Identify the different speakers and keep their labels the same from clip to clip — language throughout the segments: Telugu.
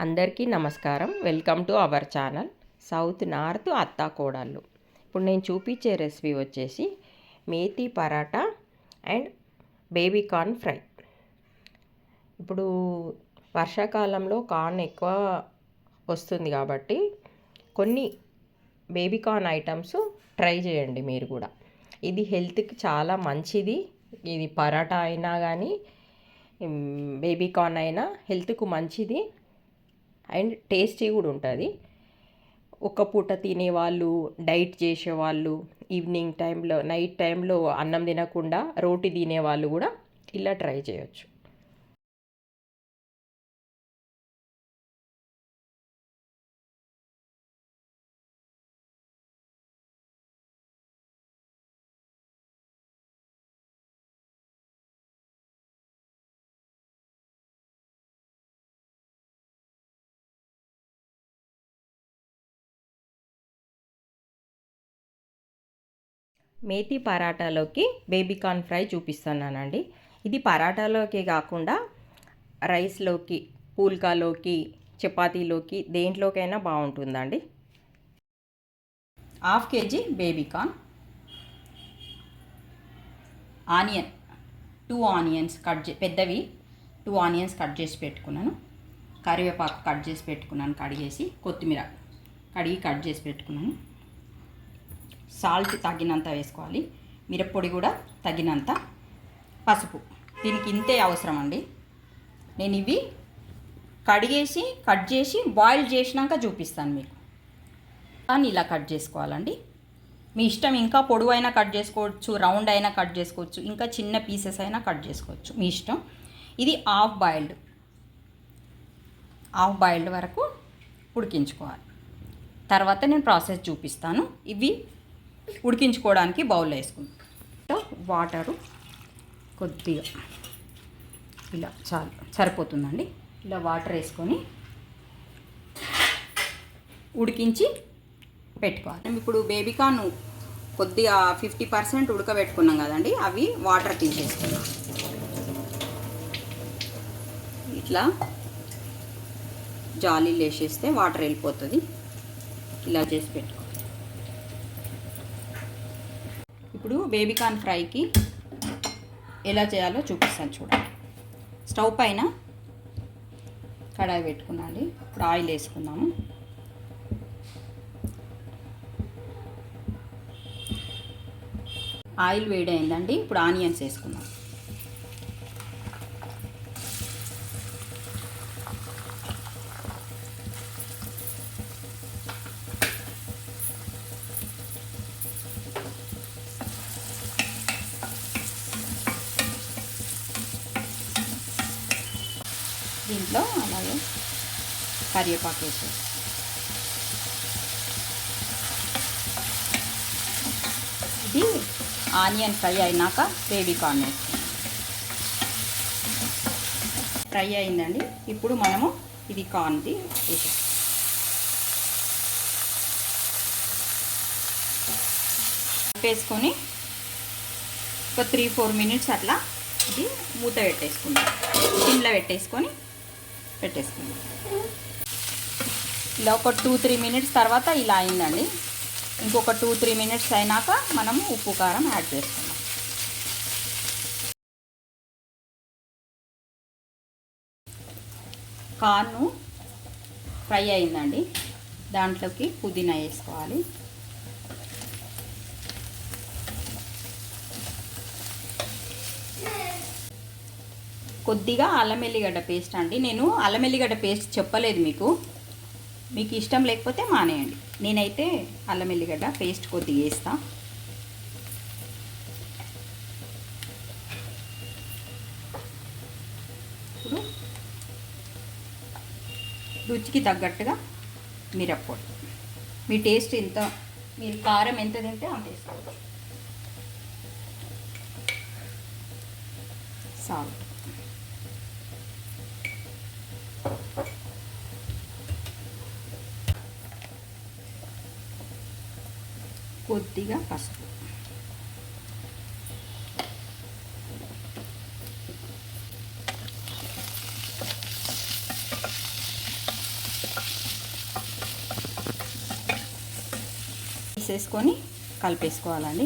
Speaker 1: అందరికీ నమస్కారం. Welcome to our channel south north అత్తా కోడళ్ళు. ఇప్పుడు నేను చూపించే రెసిపీ వచ్చేసి methi paratha and baby corn fry. ఇప్పుడు వర్షాకాలంలో కార్న్ ఎక్కువ వస్తుంది కాబట్టి కొన్ని బేబీ కార్న్ ఐటమ్స్ ట్రై చేయండి మీరు కూడా. ఇది హెల్త్కి చాలా మంచిది. ఇది పరాటా అయినా కానీ బేబీ కార్న్ అయినా హెల్త్కు మంచిది అండ్ టేస్టీ కూడా ఉంటుంది. ఒక పూట తినేవాళ్ళు, డైట్ చేసేవాళ్ళు, ఈవినింగ్ టైంలో నైట్ టైంలో అన్నం తినకుండా రోటీ తినేవాళ్ళు కూడా ఇలా ట్రై చేయొచ్చు. మేతి పరాటాలోకి బేబీ కార్న్ ఫ్రై చూపిస్తున్నానండి. ఇది పరాటాలోకి కాకుండా రైస్లోకి, పూల్కాలోకి, చపాతీలోకి దేంట్లోకైనా బాగుంటుందండి.
Speaker 2: Half KG baby corn, onion 2 onions పెద్దవి 2 ఆనియన్స్ కట్ చేసి పెట్టుకున్నాను. కరివేపాకు కట్ చేసి పెట్టుకున్నాను, కడిగేసి. కొత్తిమీర కడిగి కట్ చేసి పెట్టుకున్నాను. సాల్ట్ తగినంత వేసుకోవాలి, మిరప్పొడి కూడా తగినంత, పసుపు దీనికి ఇంతే అవసరం అండి. నేను ఇవి కడిగేసి కట్ చేసి బాయిల్ చేసినాక చూపిస్తాను మీకు. కానీ ఇలా కట్ చేసుకోవాలండి. మీ ఇష్టం, ఇంకా పొడవు అయినా కట్ చేసుకోవచ్చు, రౌండ్ అయినా కట్ చేసుకోవచ్చు, ఇంకా చిన్న పీసెస్ అయినా కట్ చేసుకోవచ్చు, మీ ఇష్టం. ఇది హాఫ్ బాయిల్డ్ వరకు ఉడికించుకోవాలి. తర్వాత నేను ప్రాసెస్ చూపిస్తాను. ఇవి ఉడికించుకోవడానికి బౌల్లో వేసుకుంటాం. వాటరు కొద్దిగా ఇలా సరిపోతుందండి. ఇలా వాటర్ వేసుకొని ఉడికించి పెట్టుకోవాలి. మేము ఇప్పుడు బేబీ కార్న్ కొద్దిగా 50% ఉడకబెట్టుకున్నాం కదండి, అవి వాటర్ తీసేసుకున్నాం. ఇట్లా జాలీలు వేసేస్తే వాటర్ వెళ్ళిపోతుంది. ఇలా చేసి పెట్టుకోవాలి. ఇప్పుడు బేబీ కార్న్ ఫ్రైకి ఎలా చేయాలో చూపిస్తాను చూడండి. స్టవ్ పైన కడాయి పెట్టుకున్నాండి. ఇప్పుడు ఆయిల్ వేసుకుందాము. ఆయిల్ వేడైందండి. ఇప్పుడు ఆనియన్స్ వేసుకుందాం. దీంట్లో అలాగే కరివేపాకు వేసి ఇది ఆనియన్ ఫ్రై అయినాక బేబీ కార్న్ వేసుకుందాం. ఫ్రై అయిందండి. ఇప్పుడు మనము ఇది కార్న్ది వేసుకొని ఒక 3-4 మినిట్స్ అట్లా ఇది మూత పెట్టేసుకుందాం. సిమ్లో పెట్టేసుకుందాం. ఇలా ఒక 2-3 మినిట్స్ తర్వాత ఇలా అయిందండి. ఇంకొక 2-3 మినిట్స్ అయినాక మనము ఉప్పు కారం యాడ్ చేసుకుందాం. కార్న్ ఫ్రై అయిందండి. దాంట్లోకి పుదీనా వేసుకోవాలి. కొద్దిగా అల్లం ఎల్లిగడ్డ పేస్ట్ అండి. నేను అల్లం ఎల్లిగడ్డ పేస్ట్ చెప్పలేదు మీకు ఇష్టం లేకపోతే మానేయండి. నేనైతే అల్లం ఎల్లిగడ్డ పేస్ట్ కొద్దిగా వేస్తా. ఇప్పుడు రుచికి తగ్గట్టుగా మిరప్పొడి, మీ టేస్ట్ ఎంత, మీరు కారం ఎంత తింటే అంత వేసుకోవచ్చు. సాల్ట్, కొద్దిగా పసుపు, వేసేసుకొని కలిపేసుకోవాలండి.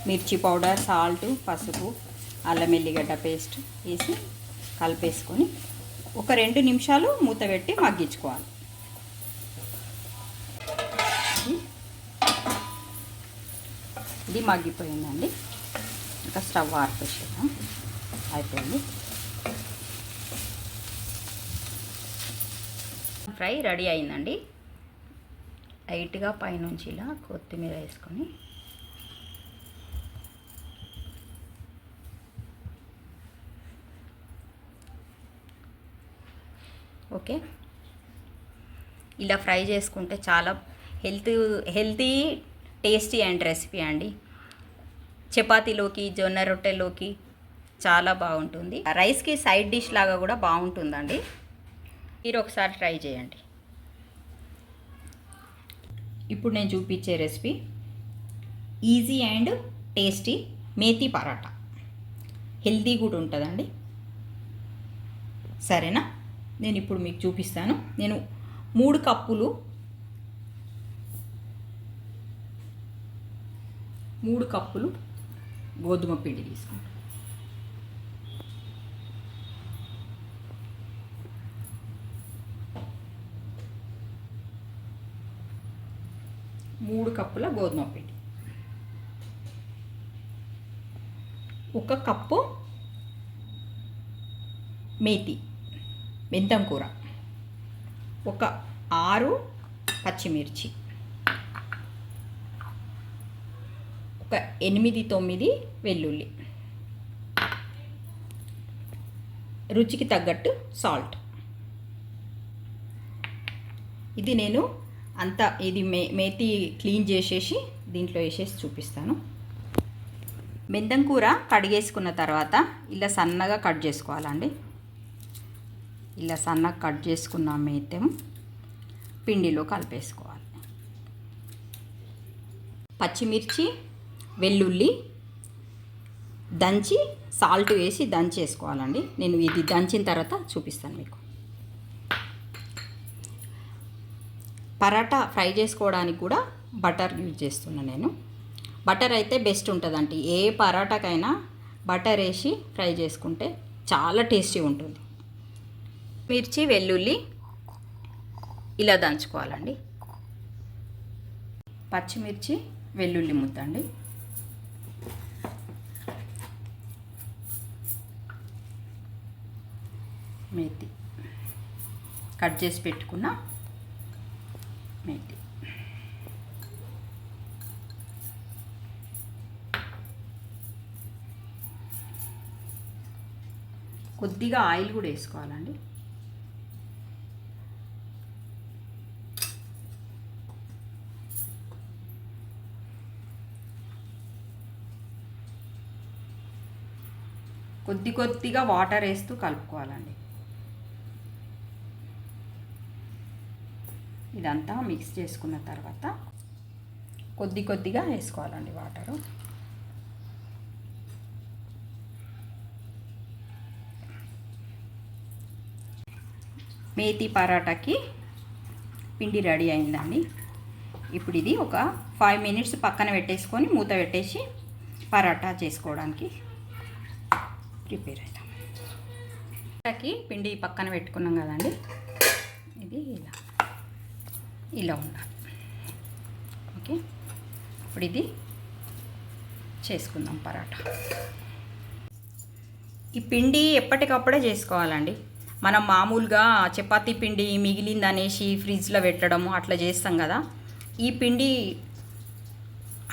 Speaker 2: మిర్చి పౌడర్, సాల్ట్, పసుపు, అల్లం ఎల్లిగడ్డ పేస్ట్ వేసి కలిపేసుకొని ఒక 2 నిమిషాలు మూత పెట్టి మగ్గించుకోవాలి. ఇది మగ్గిపోయిందండి. ఇంకా స్టవ్ ఆర్పేసేద్దాం. అయిపోయింది. ఫ్రై రెడీ అయిందండి. లైట్గా పైనుంచి ఇలా కొత్తిమీర వేసుకొని ఓకే, ఇలా ఫ్రై చేసుకుంటే చాలా హెల్తీ టేస్టీ అండ్ రెసిపీ అండి. చపాతీలోకి, జొన్న రొట్టెలోకి చాలా బాగుంటుంది. రైస్కి సైడ్ డిష్ లాగా కూడా బాగుంటుందండి. మీరు ఒకసారి ట్రై చేయండి. ఇప్పుడు నేను చూపించే recipe easy and tasty methi paratha. Healthy కూడా ఉంటుందండి. సరేనా, నేను ఇప్పుడు మీకు చూపిస్తాను. నేను 3 కప్పులు గోధుమ పిండి తీసుకుంటాను. మూడు కప్పుల గోధుమ పిండి, 1 కప్పు మెంతం కూర, 6 పచ్చిమిర్చి, 8-9 వెల్లుల్లి, రుచికి తగ్గట్టు సాల్ట్. ఇది నేను ఇది మేతి క్లీన్ చేసేసి దీంట్లో వేసేసి చూపిస్తాను. మెంతం కూర కడిగేసుకున్న తర్వాత ఇలా సన్నగా కట్ చేసుకోవాలండి. ఇలా సన్నగా కట్ చేసుకున్న మేతం పిండిలో కలిపేసుకోవాలి. పచ్చిమిర్చి, వెల్లుల్లి దంచి సాల్ట్ వేసి దంచేసుకోవాలండి. నేను ఇది దంచిన తర్వాత చూపిస్తాను మీకు. పరాటా ఫ్రై చేసుకోవడానికి కూడా బటర్ యూజ్ చేస్తున్నాను నేను. బటర్ అయితే బెస్ట్ ఉంటుందండి. ఏ పరాటాకైనా బటర్ వేసి ఫ్రై చేసుకుంటే చాలా టేస్టీ ఉంటుంది. మిర్చి, వెల్లుల్లి ఇలా దంచుకోవాలండి. పచ్చిమిర్చి, వెల్లుల్లి ముద్దండి. మేతి కట్ చేసి పెట్టుకున్న మేతి, కొద్దిగా ఆయిల్ కూడా వేసుకోవాలండి. కొద్దిగా వాటర్ వేస్తూ కలుపుకోవాలండి. ఇదంతా మిక్స్ చేసుకున్న తర్వాత కొద్దిగా వేసుకోవాలండి వాటరు. మేతి పరాటాకి పిండి రెడీ అయిందండి. ఇప్పుడు ఇది ఒక 5 మినిట్స్ పక్కన పెట్టేసుకొని మూత పెట్టేసి పరాటా చేసుకోవడానికి ప్రిపేర్ అవుతాం. పరాటాకి పిండి పక్కన పెట్టుకున్నాం కదండి. ఇది ఇలా ఉండాలి. ఓకే, ఇప్పుడు ఇది చేసుకుందాం పరాటా. ఈ పిండి ఎప్పటికప్పుడే చేసుకోవాలండి. మనం మామూలుగా చపాతీ పిండి మిగిలిందనేసి ఫ్రిడ్జ్లో పెట్టడము అట్లా చేస్తాం కదా. ఈ పిండి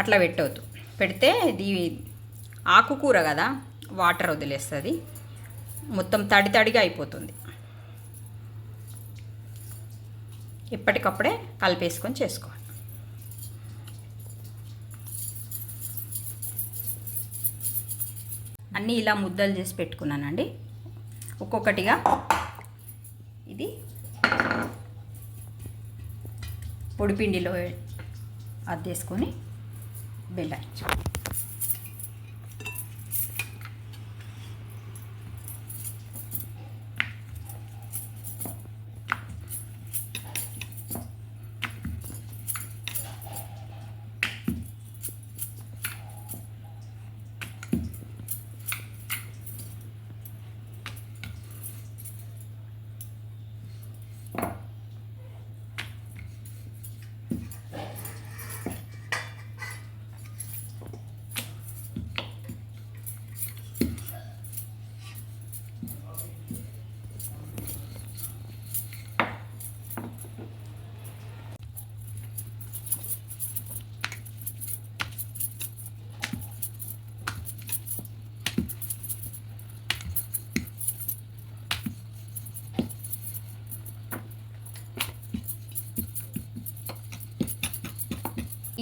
Speaker 2: అట్లా పెట్టవద్దు. పెడితే ఇది ఆకుకూర కదా, వాటర్ వదిలేస్తుంది, మొత్తం తడిగా అయిపోతుంది. ఎప్పటికప్పుడే కలిపేసుకొని చేసుకోవాలి. అన్నీ ఇలా ముద్దలు చేసి పెట్టుకున్నానండి. ఒక్కొక్కటిగా ఇది పొడిపిండిలో అద్దేసుకొని బెల్లాయించు.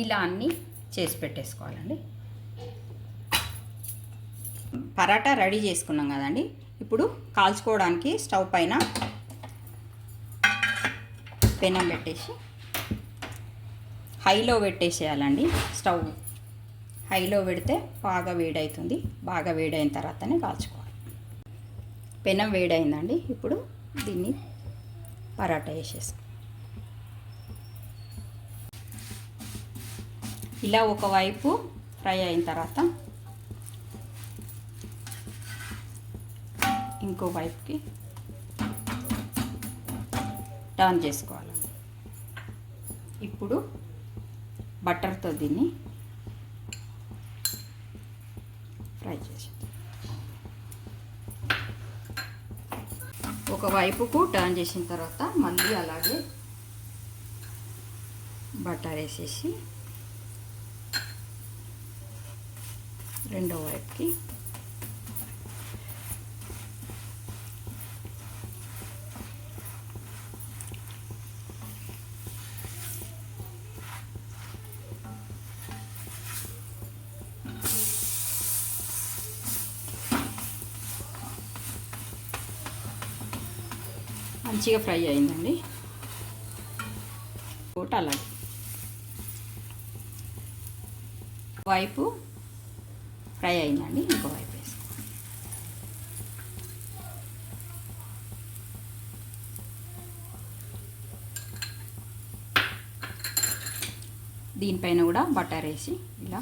Speaker 2: ఇలా అన్నీ చేసి పెట్టేసుకోవాలండి. పరాటా రెడీ చేసుకున్నాం కదండి. ఇప్పుడు కాల్చుకోవడానికి స్టవ్ పైన పెనం పెట్టేసి హైలో పెట్టేసేయాలండి. స్టవ్ హైలో పెడితే బాగా వేడవుతుంది. బాగా వేడైన తర్వాతనే కాల్చుకోవాలి. పెనం వేడైందండి. ఇప్పుడు దీన్ని పరాటా వేసేసుకో. ఇలా ఒకవైపు ఫ్రై అయిన తర్వాత ఇంకో వైపుకి టర్న్ చేసుకోవాలండి. ఇప్పుడు బటర్తో దీన్ని ఫ్రై చేసి ఒక వైపుకు టర్న్ చేసిన తర్వాత మళ్ళీ అలాగే బటర్ వేసేసి రెండో వైపుకి మంచిగా ఫ్రై అయిందండి. ఒకటి అలాగే వైపు ఫ్రై అయిందండి. ఇంకో వైపు వేసుకో. దీనిపైన కూడా బటర్ వేసి ఇలా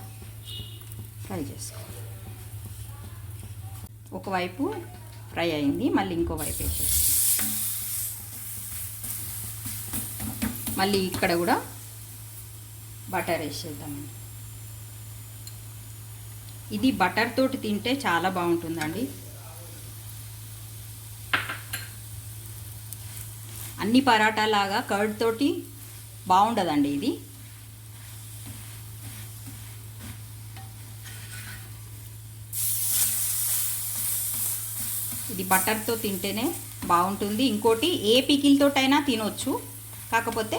Speaker 2: ఫ్రై చేసుకో. ఒకవైపు ఫ్రై అయింది, మళ్ళీ ఇంకో వైపు వేసేసి మళ్ళీ ఇక్కడ కూడా బటర్ వేసేద్దామండి. ఇది బటర్ తోటి తింటే చాలా బాగుంటుందండి. అన్ని పరాటా లాగా కర్డ్ తోటి బాగుండదండి ఇది. ఇది బటర్తో తింటేనే బాగుంటుంది. ఇంకోటి ఏ పికిల్తోటైనా తినొచ్చు, కాకపోతే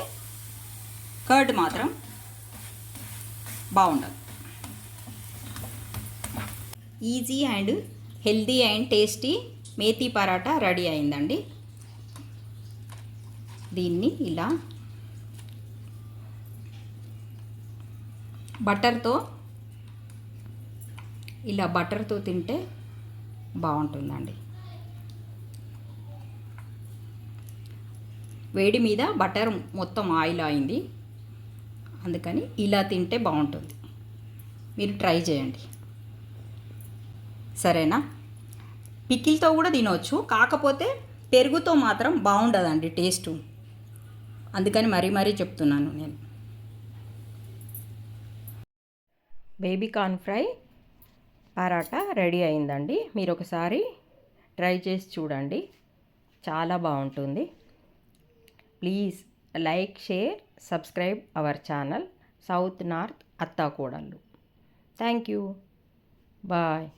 Speaker 2: కర్డ్ మాత్రం బాగుండదు. Easy and healthy and tasty methi paratha ready అయిందండి. దీన్ని ఇలా బటర్తో తింటే బాగుంటుందండి. వేడి మీద బటర్ మొత్తం ఆయిల్ అయింది, అందుకని ఇలా తింటే బాగుంటుంది. మీరు ట్రై చేయండి, సరేనా? పికిల్తో కూడా తినవచ్చు, కాకపోతే పెరుగుతో మాత్రం బాగుండదండి టేస్టు. అందుకని మరీ చెప్తున్నాను నేను.
Speaker 1: Baby corn fry paratha ready అయిందండి. మీరు ఒకసారి ట్రై చేసి చూడండి, చాలా బాగుంటుంది. Please like, share, subscribe our channel south north అత్తాకోడళ్ళు. Thank you. బాయ్.